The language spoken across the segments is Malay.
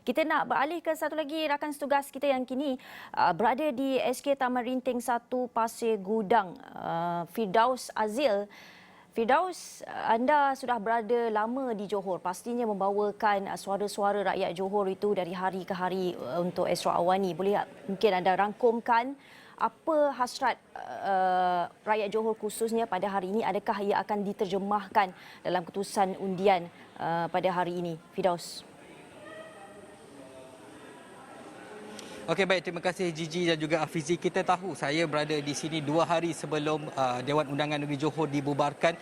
Kita nak beralih ke satu lagi rakan setugas kita yang kini berada di SK Taman Rinting 1 Pasir Gudang, Firdaus Azil. Firdaus, anda sudah berada lama di Johor, pastinya membawakan suara-suara rakyat Johor itu dari hari ke hari untuk Esra Awani. Boleh mungkin anda rangkumkan apa hasrat rakyat Johor khususnya pada hari ini? Adakah ia akan diterjemahkan dalam keputusan undian pada hari ini, Firdaus? Okey, baik, terima kasih Gigi dan juga Afizi. Kita tahu saya berada di sini 2 hari sebelum Dewan Undangan Negeri Johor dibubarkan.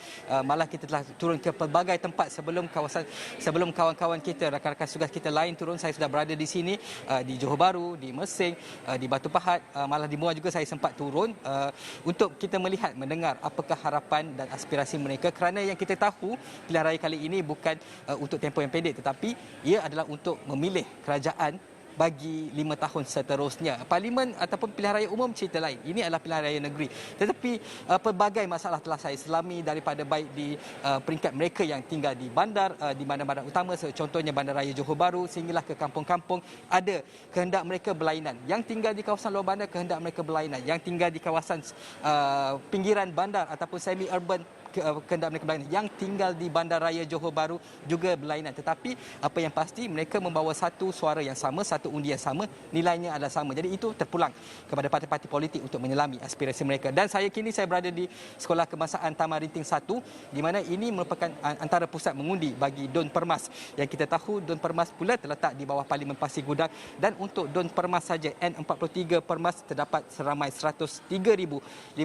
Malah kita telah turun ke pelbagai tempat sebelum kawan-kawan kita, rakan-rakan tugas kita lain turun. Saya sudah berada di sini di Johor Bahru, di Mersing, di Batu Pahat, malah di Muar juga saya sempat turun untuk kita melihat, mendengar apakah harapan dan aspirasi mereka, kerana yang kita tahu pilihan raya kali ini bukan untuk tempoh yang pendek, tetapi ia adalah untuk memilih kerajaan bagi 5 tahun seterusnya. Parlimen ataupun pilihan raya umum cerita lain. Ini adalah pilihan raya negeri. Tetapi pelbagai masalah telah saya selami, daripada baik di peringkat mereka yang tinggal di bandar, di bandar-bandar utama, contohnya Bandaraya Johor Bahru, sehinggalah ke kampung-kampung, ada kehendak mereka berlainan. Yang tinggal di kawasan luar bandar, kehendak mereka berlainan. Yang tinggal di kawasan pinggiran bandar ataupun semi-urban, kehendak mereka berlainan. Yang tinggal di Bandaraya Johor Bahru juga berlainan. Tetapi apa yang pasti, mereka membawa satu suara yang sama, satu undi yang sama, nilainya adalah sama. Jadi itu terpulang kepada parti-parti politik untuk menyelami aspirasi mereka. Dan kini saya berada di Sekolah Kebangsaan Taman Rinting 1, di mana ini merupakan antara pusat mengundi bagi Don Permas. Yang kita tahu Don Permas pula terletak di bawah Parlimen Pasir Gudang, dan untuk Don Permas saja N43 Permas terdapat seramai 103,598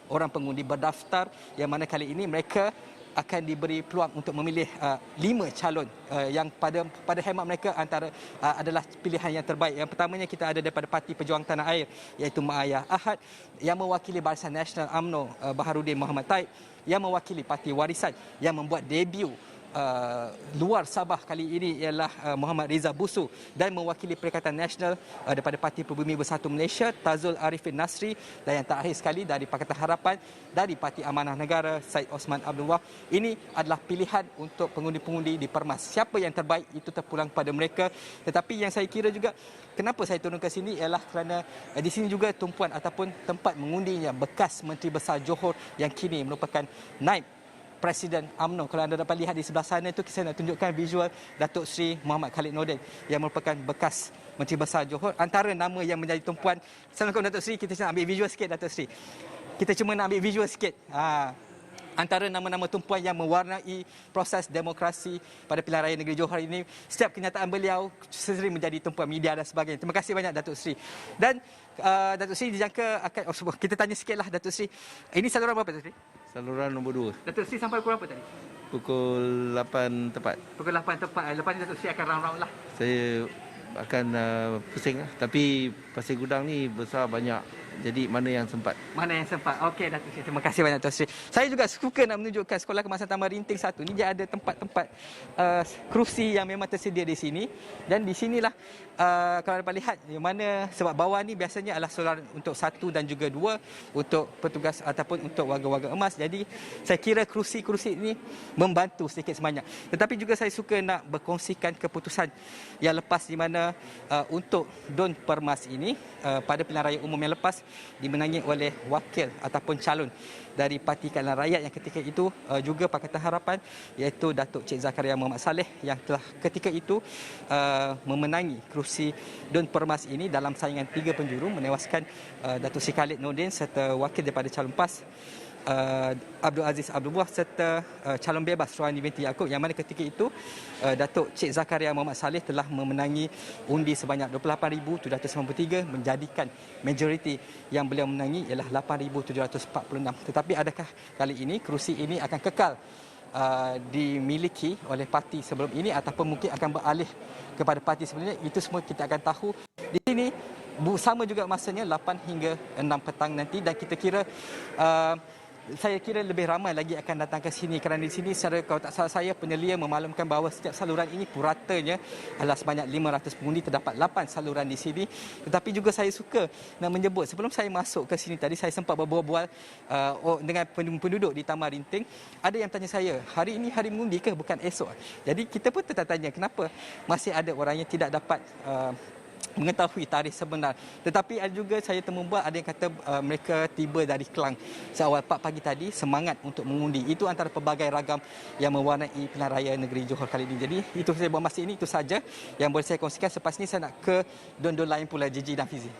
orang pengundi berdaftar, yang mana kali ini mereka akan diberi peluang untuk memilih 5 calon yang pada hemat mereka adalah pilihan yang terbaik. Yang pertamanya kita ada daripada Parti Pejuang Tanah Air, iaitu Mak Ayah Ahad, yang mewakili Barisan Nasional UMNO Baharudin Mohamad Taib, yang mewakili Parti Warisan yang membuat debut luar Sabah kali ini ialah Muhammad Riza Busu, dan mewakili Perikatan Nasional daripada Parti Pribumi Bersatu Malaysia Tazul Arifin Nasri, dan yang terakhir sekali dari Pakatan Harapan dari Parti Amanah Negara Syed Osman Abdul Wahab. Ini adalah pilihan untuk pengundi-pengundi di Permas. Siapa yang terbaik itu terpulang pada mereka. Tetapi yang saya kira juga, kenapa saya turun ke sini ialah kerana di sini juga tumpuan ataupun tempat mengundinya bekas Menteri Besar Johor yang kini merupakan naib Presiden UMNO. Kalau anda dapat lihat di sebelah sana itu, saya nak tunjukkan visual Datuk Seri Muhammad Khalid Nordin yang merupakan bekas Menteri Besar Johor. Antara nama yang menjadi tumpuan. Assalamualaikum Datuk Seri, kita nak ambil visual sikit Datuk Seri. Kita cuma nak ambil visual sikit. Antara nama-nama tumpuan yang mewarnai proses demokrasi pada pilihan raya negeri Johor ini, setiap kenyataan beliau sering menjadi tumpuan media dan sebagainya. Terima kasih banyak Datuk Seri. Dan Datuk Seri dijangka akan, kita tanya sikitlah Datuk Seri. Ini saluran berapa Datuk Seri? Saluran nombor 2. Datuk Seri sampai pukul berapa tadi? Pukul 8 tepat. Pukul 8 tepat. Lepas ni Datuk Seri akan round-round lah. Saya akan pusing lah. Tapi Pasir Gudang ni besar banyak. Jadi mana yang sempat? Mana yang sempat. Okey Datuk Seri. Terima kasih banyak Datuk Seri. Saya juga suka nak menunjukkan Sekolah Kebangsaan Taman Rinting 1 ni, dia ada tempat-tempat kerusi yang memang tersedia di sini. Dan di sinilah kalau dapat lihat yang mana, sebab bawah ni biasanya adalah solar untuk 1 dan juga 2 untuk petugas ataupun untuk warga-warga emas. Jadi saya kira kerusi-kerusi ini membantu sedikit sebanyak. Tetapi juga saya suka nak berkongsikan keputusan yang lepas, di mana untuk Don Permas ini pada pilihan raya umum yang lepas dimenangi oleh wakil ataupun calon dari Parti Keadilan Rakyat yang ketika itu juga Pakatan Harapan, iaitu Datuk Cik Zakaria Muhammad Saleh, yang telah ketika itu memenangi kerusi Don Permas ini dalam saingan 3 penjuru, menewaskan Datuk Seri Khalid Nordin serta wakil daripada calon PAS Abdul Aziz Abdul Wahab serta calon bebas Rohani binti Yaakob, yang mana ketika itu Datuk Cik Zakaria Muhammad Saleh telah memenangi undi sebanyak 28,793, menjadikan majoriti yang beliau menangi ialah 8,746. Tetapi adakah kali ini kerusi ini akan kekal dimiliki oleh parti sebelum ini ataupun mungkin akan beralih kepada parti sebelumnya? Itu semua kita akan tahu di sini. Sama juga masanya 8 hingga 6 petang nanti, dan kita kira saya kira lebih ramai lagi akan datang ke sini kerana di sini secara kalau tak salah saya penyelia memaklumkan bahawa setiap saluran ini puratanya adalah sebanyak 500 pengundi, terdapat 8 saluran di sini. Tetapi juga saya suka nak menyebut sebelum saya masuk ke sini tadi saya sempat berbual-bual dengan penduduk di Taman Rinting. Ada yang tanya saya, hari ini hari mengundi ke bukan esok? Jadi kita pun tertanya kenapa masih ada orang yang tidak dapat mengetahui tarikh sebenar. Tetapi ada juga saya temubual ada yang kata mereka tiba dari Kelang seawal 4 pagi tadi semangat untuk mengundi. Itu antara pelbagai ragam yang mewarnai pilihan raya negeri Johor kali ini. Jadi itu saya buat masa ini, itu saja yang boleh saya kongsikan. Selepas ini saya nak ke don-don lain pula, Gigi dan Fizi.